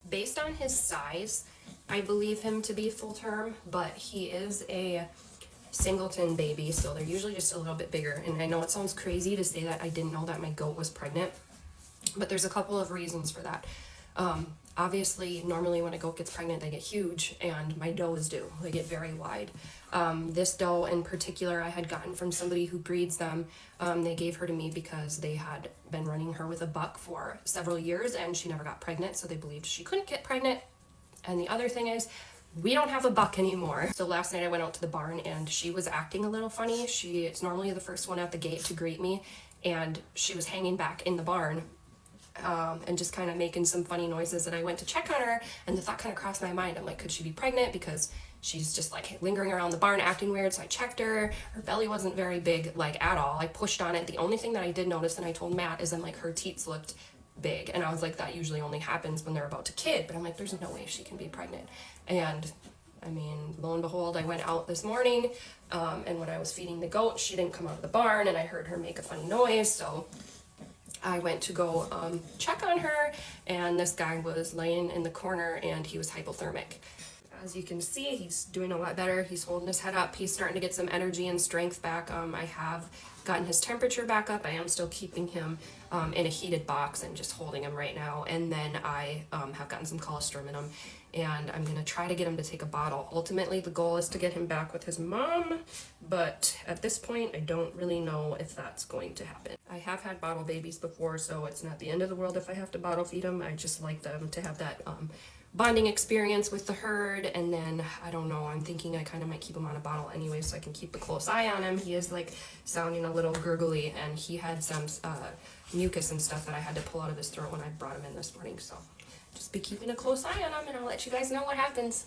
Based on his size, I believe him to be full term, but he is a singleton baby, so they're usually just a little bit bigger. And I know it sounds crazy to say that I didn't know that my goat was pregnant, but there's a couple of reasons for that. Obviously, normally when a goat gets pregnant, they get huge, and my does do. They get very wide. This doe in particular, I had gotten from somebody who breeds them. They gave her to me because they had been running her with a buck for several years, and she never got pregnant, so they believed she couldn't get pregnant. And the other thing is, we don't have a buck anymore. So last night I went out to the barn, and she was acting a little funny. It's normally the first one at the gate to greet me, and she was hanging back in the barn and just kind of making some funny noises. And I went to check on her, and the thought kind of crossed my mind. I'm like, could she be pregnant? Because she's just like lingering around the barn acting weird. So I checked her. Her belly wasn't very big, like at all. I pushed on it. The only thing that I did notice, and I told Matt, is then like her teats looked big. And I was like, that usually only happens when they're about to kid. But I'm like, there's no way she can be pregnant. And I mean, lo and behold, I went out this morning, and when I was feeding the goat, she didn't come out of the barn, and I heard her make a funny noise. So I went to go check on her, and this guy was laying in the corner, and he was hypothermic. As you can see, he's doing a lot better. He's holding his head up. He's starting to get some energy and strength back. I have gotten his temperature back up. I am still keeping him in a heated box and just holding him right now. And then I have gotten some colostrum in him, and I'm going to try to get him to take a bottle. Ultimately, the goal is to get him back with his mom, but at this point, I don't really know if that's going to happen. I have had bottle babies before, so it's not the end of the world if I have to bottle feed them. I just like them to have that bonding experience with the herd. And then I don't know, I'm thinking I kind of might keep him on a bottle anyway, so I can keep a close eye on him. He is like sounding a little gurgly, and he had some mucus and stuff that I had to pull out of his throat when I brought him in this morning. So just be keeping a close eye on him, and I'll let you guys know what happens.